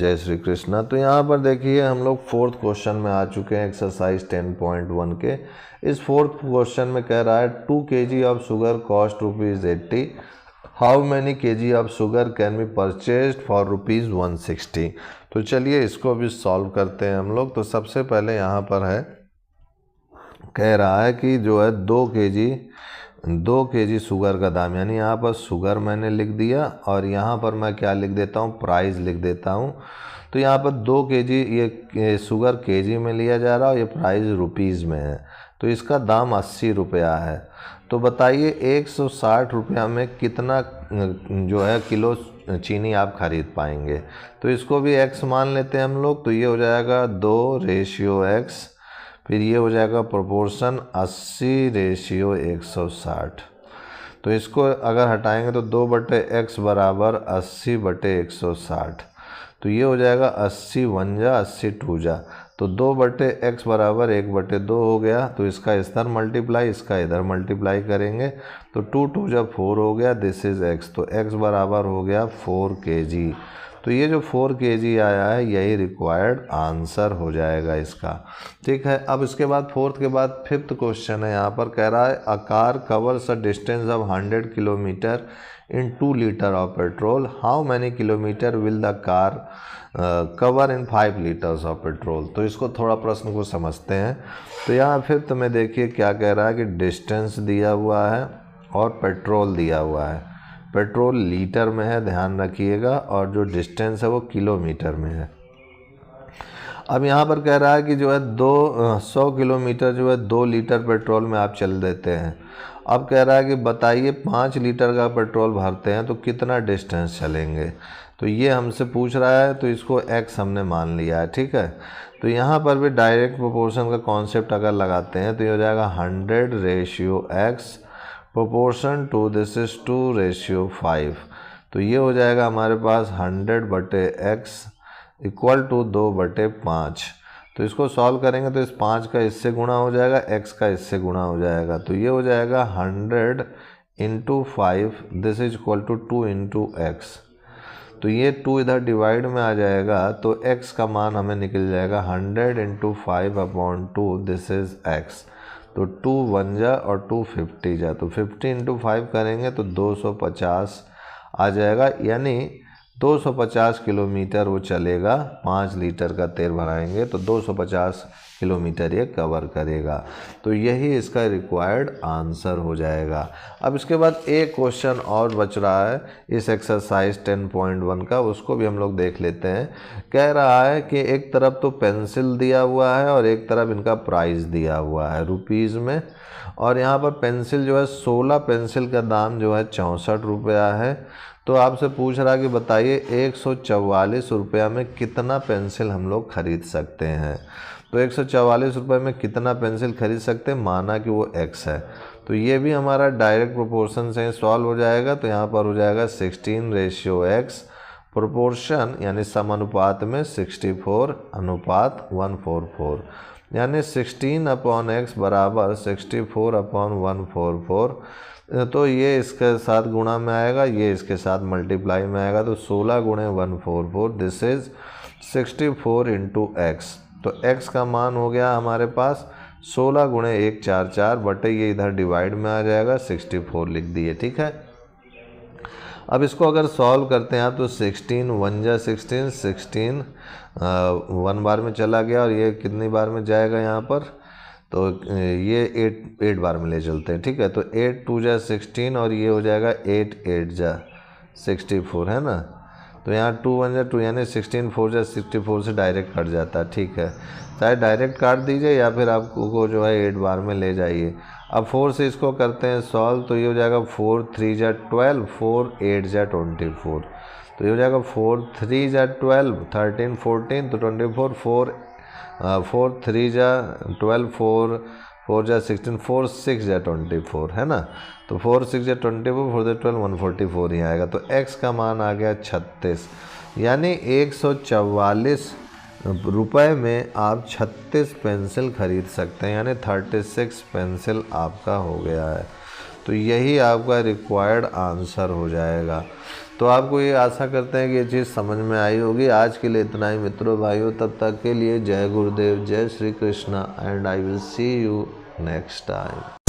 जय श्री कृष्णा। तो यहाँ पर देखिए हम लोग फोर्थ क्वेश्चन में आ चुके हैं एक्सरसाइज 10.1 के। इस फोर्थ क्वेश्चन में कह रहा है 2 kg of sugar cost ₹80। How many kg of sugar can be purchased for ₹160। तो चलिए इसको भी सॉल्व करते हैं हम लोग। तो सबसे पहले यहाँ पर है कह रहा है कि जो है 2 kg शुगर का दाम, यानी यहाँ पर शुगर मैंने लिख दिया और यहाँ पर मैं क्या लिख देता हूँ, प्राइस लिख देता हूँ। तो यहाँ पर 2 kg ये शुगर kg में लिया जा रहा है और ये प्राइस रुपीज़ में है। तो इसका दाम 80 रुपया है। तो बताइए 160 रुपया में कितना जो है किलो चीनी आप खरीद पाएंगे। तो इसको भी x मान लेते हैं हम लोग। तो ये हो जाएगा 2:x, फिर ये हो जाएगा प्रोपोर्शन 80:160। तो इसको अगर हटाएंगे तो 2/x बराबर 80/160। तो ये हो जाएगा 80 1 जा 80 2 जा। तो 2/x बराबर 1/2 हो गया। तो इसका इधर मल्टीप्लाई, इसका इधर मल्टीप्लाई करेंगे तो 2 2 जा 4 हो गया। This is x। तो x बराबर हो गया 4 kg। तो ये जो 4 kg आया है यही रिक्वायर्ड आंसर हो जाएगा इसका। ठीक है। अब इसके बाद फोर्थ के बाद फिफ्थ क्वेश्चन है। यहाँ पर कह रहा है a car covers a distance of 100 kilometre in 2 litre of petrol. How many kilometre will the car cover in 5 litres of petrol. तो इसको थोड़ा प्रश्न को समझते हैं। तो यहाँ फिफ्थ में देखिए क्या कह रहा है कि डिस्टेंस दिया हुआ है और पेट्रोल दिया हुआ है। पेट्रोल लीटर में है, ध्यान रखिएगा, और जो डिस्टेंस है वो किलोमीटर में है। अब यहाँ पर कह रहा है कि जो है 100 किलोमीटर जो है 2 लीटर पेट्रोल में आप चल देते हैं। अब कह रहा है कि बताइए 5 लीटर का पेट्रोल भरते हैं तो कितना डिस्टेंस चलेंगे। तो ये हमसे पूछ रहा है, तो इसको x हमने मान लिया है। ठीक है। तो यहाँ पर भी डायरेक्ट प्रोपोर्शन का कॉन्सेप्ट अगर लगाते हैं तो ये हो जाएगा 100:x proportion to this is 2:5। तो ये हो जाएगा हमारे पास 100/x इक्वल टू 2/5। तो इसको सॉल्व करेंगे तो इस 5 का इससे गुणा हो जाएगा, x का इससे गुणा हो जाएगा। तो ये हो जाएगा 100 × 5 this is equal to 2 × x। तो ये 2 इधर डिवाइड में आ जाएगा तो x का मान हमें निकल जाएगा 100 × 5/2 दिस इज x। तो 2 1 जा और 2 50 जा। तो 50 × 5 करेंगे तो 250 आ जाएगा, यानी 250 किलोमीटर वो चलेगा। 5 लीटर का तेल भराएंगे तो 250 किलोमीटर ये कवर करेगा। तो यही इसका रिक्वायर्ड आंसर हो जाएगा। अब इसके बाद एक क्वेश्चन और बच रहा है इस एक्सरसाइज 10.1 का, उसको भी हम लोग देख लेते हैं। कह रहा है कि एक तरफ तो पेंसिल दिया हुआ है और एक तरफ इनका प्राइस दिया हुआ है रुपीज़ में, और यहाँ पर पेंसिल जो है 16 पेंसिल का दाम जो है 64 रुपया है। तो आपसे पूछ रहा है कि बताइए 144 रुपया में कितना पेंसिल हम लोग खरीद सकते हैं। तो 144 रुपये में कितना पेंसिल खरीद सकते हैं, माना कि वो x है। तो ये भी हमारा डायरेक्ट प्रोपोर्शन से सॉल्व हो जाएगा। तो यहाँ पर हो जाएगा 16:x प्रोपोर्शन, यानी समानुपात में 64:144, यानी 16/x बराबर 64/144। तो ये इसके साथ गुणा में आएगा, ये इसके साथ मल्टीप्लाई में आएगा। तो 16 × 144 दिस इज 64 × x। तो x का मान हो गया हमारे पास 16 × 144 बटे ये इधर डिवाइड में आ जाएगा 64 लिख दिए। ठीक है। अब इसको अगर सॉल्व करते हैं तो 16 1 जा 16, 16 1 बार में चला गया और ये कितनी बार में जाएगा यहाँ पर, तो ये 8 बार में ले चलते हैं। ठीक है। तो 8 2 जा 16 और ये हो जाएगा 8 8 जा 64, है ना। तो यहाँ 2 1 जा 2, यानी 16 4 जा 64 से डायरेक्ट कट जाता है। ठीक है। चाहे डायरेक्ट काट दीजिए या फिर आपको जो है 8 बार में ले जाइए। अब 4 से इसको करते हैं सॉल्व। तो ये हो जाएगा 4 3 जा 12, 4 8 जा 24। तो ये हो जाएगा 4 3 जा 12, 13 14, तो 24, 4 3 जा 12, 4 4 जा 16, 4 6 जा 24, है ना। तो 4 6 जा 24, 4 12 144 ही आएगा। तो x का मान आ गया 36, यानी 144 रुपए में आप 36 पेंसिल खरीद सकते हैं, यानी 36 पेंसिल आपका हो गया है। तो यही आपका रिक्वायर्ड आंसर हो जाएगा। तो आपको ये आशा करते हैं कि ये चीज़ समझ में आई होगी। आज के लिए इतना ही मित्रों भाइयों, तब तक के लिए जय गुरुदेव, जय Shri Krishna, and I will see you next time.